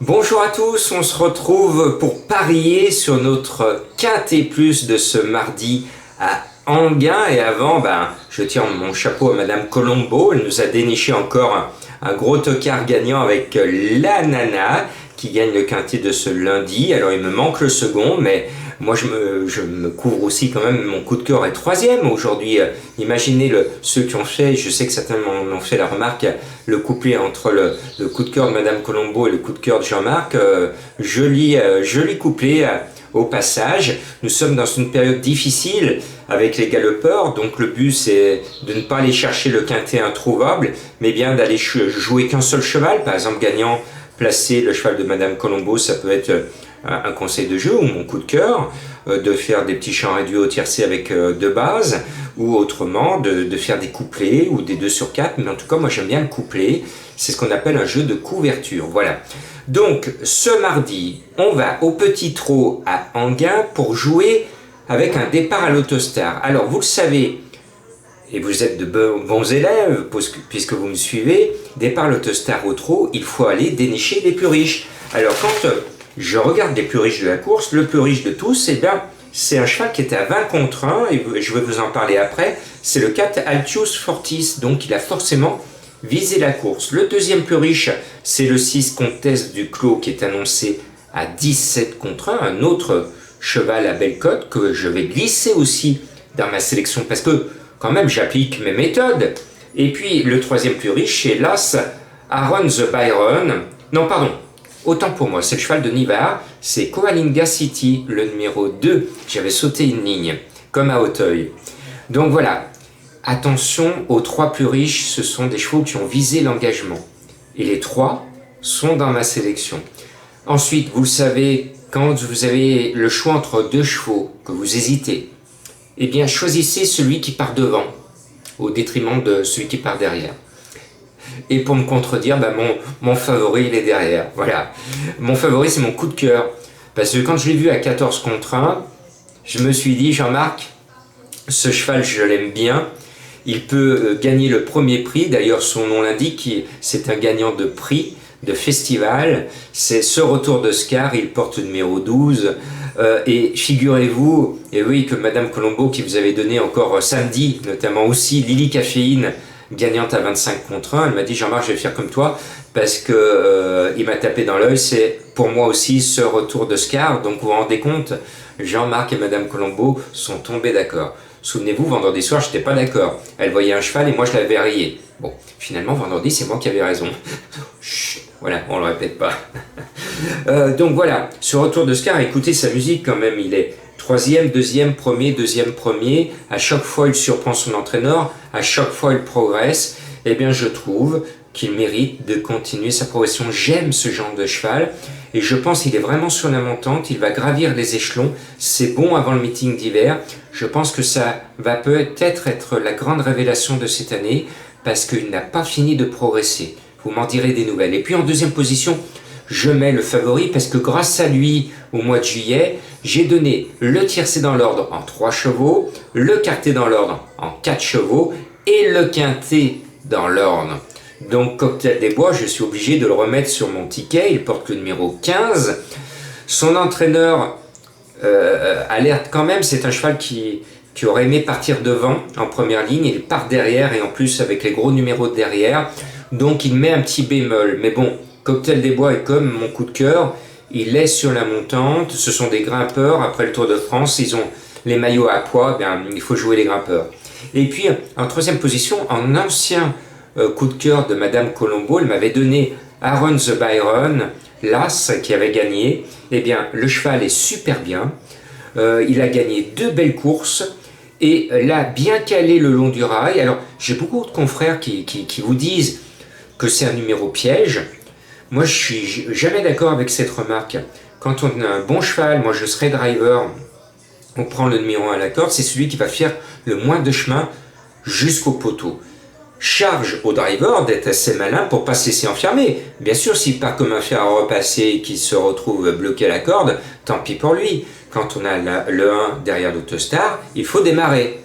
Bonjour à tous, on se retrouve pour parier sur notre quintet plus de ce mardi à Enghien. Et avant, je tire mon chapeau à Madame Colombo. Elle nous a déniché encore un gros tocard gagnant avec la Nana qui gagne le quintet de ce lundi. Alors il me manque le second, mais moi je me couvre aussi quand même. Mon coup de cœur est troisième aujourd'hui. Imaginez ceux qui ont fait, je sais que certains m'ont fait la remarque, le couplet entre le coup de cœur de Madame Colombo et le coup de cœur de Jean-Marc. Joli couplet. Au passage, nous sommes dans une période difficile avec les galopeurs, donc le but c'est de ne pas aller chercher le quintet introuvable, mais bien d'aller jouer qu'un seul cheval, par exemple gagnant, placer le cheval de Madame Colombo, ça peut être un conseil de jeu ou mon coup de cœur, de faire des petits chants réduits au tiercé avec deux bases, ou autrement de faire des couplets ou des 2 sur 4, mais en tout cas moi j'aime bien le couplet, c'est ce qu'on appelle un jeu de couverture, voilà. Donc ce mardi, on va au Petit Trot à Enghien pour jouer avec un départ à l'Autostar. Alors vous le savez, et vous êtes de bons élèves, puisque vous me suivez, départ à l'Autostar au trot, il faut aller dénicher les plus riches. Alors quand je regarde les plus riches de la course, le plus riche de tous, c'est un cheval qui était à 20 contre 1, et je vais vous en parler après, c'est le 4 Altius Fortis, donc il a forcément visé la course. Le deuxième plus riche, c'est le 6 Comtesse du Clos qui est annoncé à 17 contre 1, un autre cheval à belle cote que je vais glisser aussi dans ma sélection parce que quand même j'applique mes méthodes. Et puis le troisième plus riche, c'est l'As Aaron the Byron. Non, pardon, autant pour moi, c'est le cheval de Nivard, c'est Coalinga City, le numéro 2. J'avais sauté une ligne, comme à Auteuil. Donc voilà, attention aux 3 plus riches, ce sont des chevaux qui ont visé l'engagement. Et les 3 sont dans ma sélection. Ensuite, vous le savez, quand vous avez le choix entre 2 chevaux, que vous hésitez, eh bien choisissez celui qui part devant, au détriment de celui qui part derrière. Et pour me contredire, mon favori, il est derrière. Voilà. Mon favori, c'est mon coup de cœur. Parce que quand je l'ai vu à 14 contre 1, je me suis dit, Jean-Marc, ce cheval, je l'aime bien. Il peut gagner le premier prix. D'ailleurs, son nom l'indique, c'est un gagnant de prix, de festival. C'est ce retour d'Oscar, il porte le numéro 12. Et figurez-vous, et oui, que Madame Colombo, qui vous avait donné encore samedi, notamment aussi Lily Caféine, gagnante à 25 contre 1, elle m'a dit Jean-Marc, je vais faire comme toi, parce que il m'a tapé dans l'œil, c'est pour moi aussi ce retour d'Oscar. Donc vous vous rendez compte, Jean-Marc et Madame Colombo sont tombés d'accord. Souvenez-vous, vendredi soir, je n'étais pas d'accord. Elle voyait un cheval et moi je l'avais rayé. Bon, finalement, vendredi, c'est moi qui avais raison. Chut, voilà, on ne le répète pas. Donc voilà, ce retour d'Oscar, écoutez sa musique quand même, il est 3e, 2e, 1er, 2e, 1er. À chaque fois, il surprend son entraîneur. À chaque fois, il progresse. Eh bien, je trouve qu'il mérite de continuer sa progression. J'aime ce genre de cheval. Et je pense qu'il est vraiment sur la montante, il va gravir les échelons, c'est bon avant le meeting d'hiver. Je pense que ça va peut-être être la grande révélation de cette année, parce qu'il n'a pas fini de progresser. Vous m'en direz des nouvelles. Et puis en deuxième position, je mets le favori, parce que grâce à lui, au mois de juillet, j'ai donné le tiercé dans l'ordre en 3 chevaux, le quartet dans l'ordre en 4 chevaux, et le quintet dans l'ordre. Donc Cocktail des Bois, je suis obligé de le remettre sur mon ticket, il porte le numéro 15. Son entraîneur alerte quand même, c'est un cheval qui aurait aimé partir devant en première ligne, il part derrière et en plus avec les gros numéros de derrière, donc il met un petit bémol. Mais bon, Cocktail des Bois est comme mon coup de cœur, il est sur la montante, ce sont des grimpeurs, après le Tour de France, ils ont les maillots à poids, il faut jouer les grimpeurs. Et puis en troisième position, en ancien coup de cœur de Madame Colombo, elle m'avait donné Aaron the Byron, l'As qui avait gagné. Eh bien, le cheval est super bien. Il a gagné 2 belles courses et l'a bien calé le long du rail. Alors, j'ai beaucoup de confrères qui vous disent que c'est un numéro piège. Moi, je suis jamais d'accord avec cette remarque. Quand on a un bon cheval, moi je serai driver, on prend le numéro 1 à la corde, c'est celui qui va faire le moins de chemin jusqu'au poteau. Charge au driver d'être assez malin pour ne pas se laisser enfermer. Bien sûr, s'il part comme un fer à repasser et qu'il se retrouve bloqué à la corde, tant pis pour lui. Quand on a le 1 derrière l'Autostar, il faut démarrer.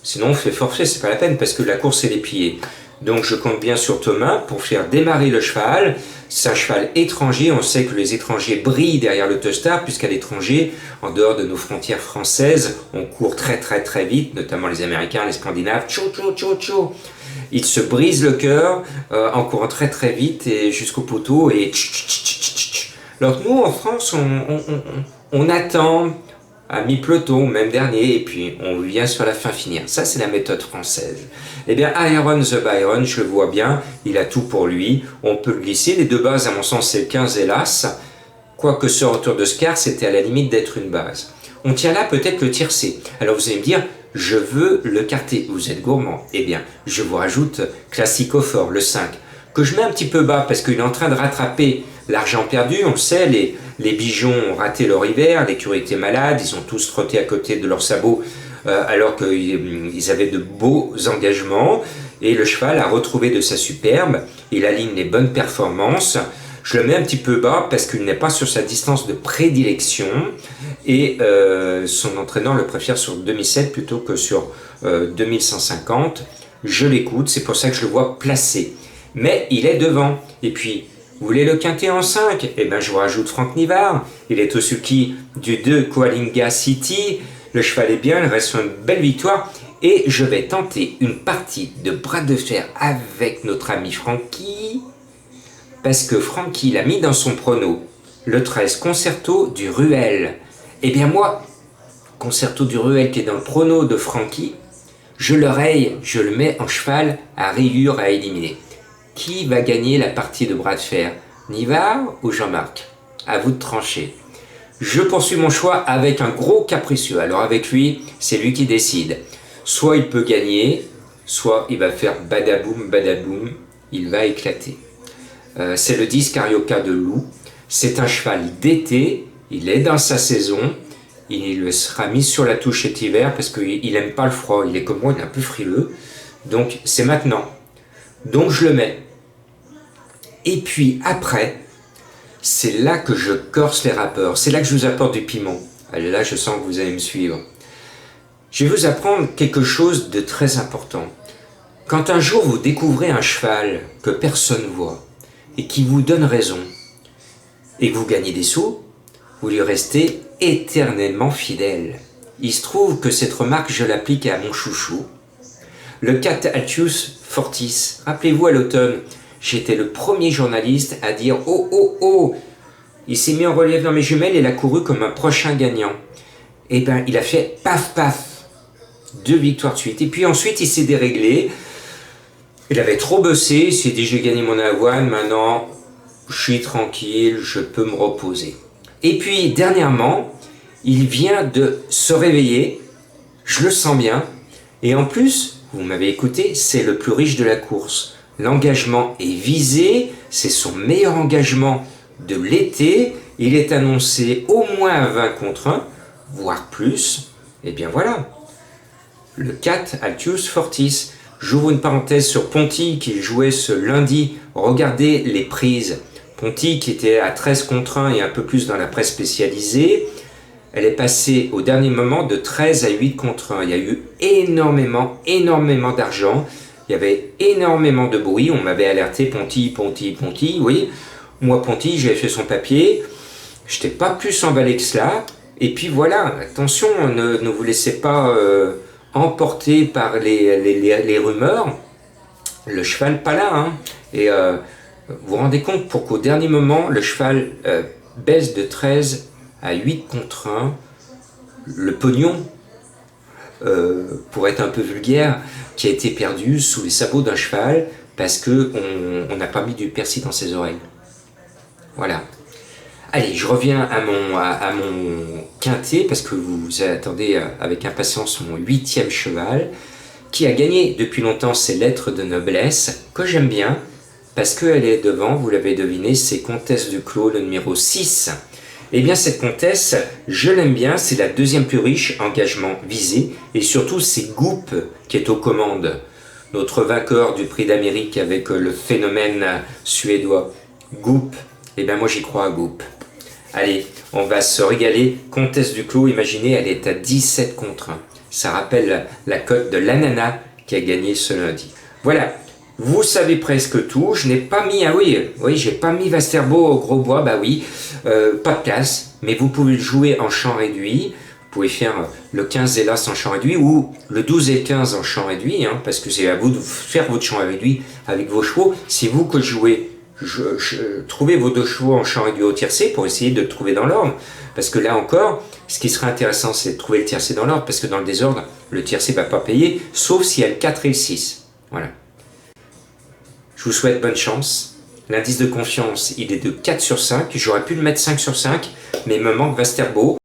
Sinon, on fait forfait, c'est pas la peine parce que la course est dépliée. Donc je compte bien sur Thomas pour faire démarrer le cheval. C'est un cheval étranger, on sait que les étrangers brillent derrière l'autostar, puisqu'à l'étranger, en dehors de nos frontières françaises, on court très très très vite, notamment les Américains, les Scandinaves, tchou tchou tchou tchou. Ils se brisent le cœur en courant très très vite et jusqu'au poteau et tch, tch, tch, tch, tch. Alors que nous en France, on attend à mi-peloton, même dernier, et puis on vient sur la fin finir. Ça, c'est la méthode française. Eh bien, Iron the Byron, je le vois bien, il a tout pour lui, on peut le glisser. Les deux bases, à mon sens, c'est le 15 et l'As. Quoique ce retour de Scar, c'était à la limite d'être une base. On tient là peut-être le tiercé. Alors vous allez me dire, je veux le quartet, vous êtes gourmand. Eh bien, je vous rajoute Classico Fort, le 5, que je mets un petit peu bas parce qu'il est en train de rattraper l'argent perdu. On le sait, les Bijoux ont raté leur hiver, l'écurie était malade, ils ont tous trotté à côté de leurs sabots alors qu'ils avaient de beaux engagements. Et le cheval a retrouvé de sa superbe, il aligne les bonnes performances. Je le mets un petit peu bas parce qu'il n'est pas sur sa distance de prédilection et son entraîneur le préfère sur 2007 plutôt que sur 2150. Je l'écoute, c'est pour ça que je le vois placé. Mais il est devant. Et puis, vous voulez le quintet en 5? Eh bien, je vous rajoute Franck Nivard. Il est au sulky du 2 Coalinga City. Le cheval est bien, il reste une belle victoire. Et je vais tenter une partie de bras de fer avec notre ami Francky. Parce que Francky l'a mis dans son prono. Le 13, Concerto du Ruel. Eh bien moi, Concerto du Ruel qui est dans le prono de Francky, je le raye, je le mets en cheval à rayure à éliminer. Qui va gagner la partie de bras de fer? Nivard ou Jean-Marc? À vous de trancher. Je poursuis mon choix avec un gros capricieux. Alors avec lui, c'est lui qui décide. Soit il peut gagner, soit il va faire badaboum, il va éclater. C'est le 10 Carioca de Loup. C'est un cheval d'été, il est dans sa saison, il sera mis sur la touche cet hiver parce qu'il n'aime pas le froid, il est comme moi, il est un peu frileux. Donc c'est maintenant. Donc je le mets. Et puis après, c'est là que je corse les rappeurs, c'est là que je vous apporte du piment. Allez, là je sens que vous allez me suivre. Je vais vous apprendre quelque chose de très important. Quand un jour vous découvrez un cheval que personne voit et qui vous donne raison et que vous gagnez des sous, vous lui restez éternellement fidèle. Il se trouve que cette remarque, je l'applique à mon chouchou, le Cat Altius Fortis. Rappelez-vous, à l'automne, j'étais le premier journaliste à dire « Oh, oh, oh !» Il s'est mis en relief dans mes jumelles et il a couru comme un prochain gagnant. Eh bien, il a fait paf, paf, 2 victoires de suite. Et puis ensuite, il s'est déréglé. Il avait trop bossé, il s'est dit « J'ai gagné mon avoine, maintenant, je suis tranquille, je peux me reposer. » Et puis, dernièrement, il vient de se réveiller, je le sens bien, et en plus, vous m'avez écouté, c'est le plus riche de la course. L'engagement est visé, c'est son meilleur engagement de l'été, il est annoncé au moins à 20 contre 1, voire plus, et bien voilà. Le 4 Altius Fortis. J'ouvre une parenthèse sur Ponty qui jouait ce lundi. Regardez les prises. Ponty qui était à 13 contre 1 et un peu plus dans la presse spécialisée. Elle est passée au dernier moment de 13 à 8 contre 1. Il y a eu énormément d'argent. Il y avait énormément de bruit. On m'avait alerté Ponty. Oui, moi Ponty, j'avais fait son papier. Je n'étais pas plus emballé que cela. Et puis voilà, attention, ne vous laissez pas emporté par les rumeurs, le cheval pas là. Hein. Et vous vous rendez compte pour qu'au dernier moment, le cheval baisse de 13 à 8 contre 1. Le pognon, pour être un peu vulgaire, qui a été perdu sous les sabots d'un cheval parce qu'on n'a pas mis du persil dans ses oreilles. Voilà. Allez, je reviens à mon quintet, parce que vous attendez avec impatience mon 8e cheval, qui a gagné depuis longtemps ses lettres de noblesse, que j'aime bien, parce qu'elle est devant, vous l'avez deviné, c'est Comtesse du Clos, le numéro 6. Eh bien, cette comtesse, je l'aime bien, c'est la 2e plus riche, engagement visé, et surtout c'est Goop qui est aux commandes. Notre vainqueur du prix d'Amérique avec le phénomène suédois. Goop, eh bien moi j'y crois à Goop. Allez, on va se régaler. Comtesse du Clos, imaginez, elle est à 17 contre 1. Ça rappelle la cote de l'ananas qui a gagné ce lundi. Voilà, Vous savez presque tout. Je n'ai pas mis, ah oui, j'ai pas mis Vasterbo au gros bois, bah oui, pas de place, mais vous pouvez le jouer en champ réduit. Vous pouvez faire le 15 et l'As en champ réduit ou le 12 et le 15 en champ réduit, hein, parce que c'est à vous de faire votre champ réduit avec vos chevaux. C'est vous que jouez. Trouvez vos 2 chevaux en champ réduit au tiercé pour essayer de le trouver dans l'ordre. Parce que là encore, ce qui serait intéressant, c'est de trouver le tiercé dans l'ordre, parce que dans le désordre, le tiercé ne va pas payer, sauf s'il y a le 4 et le 6. Voilà. Je vous souhaite bonne chance. L'indice de confiance, il est de 4 sur 5. J'aurais pu le mettre 5 sur 5, mais il me manque Vasterbo.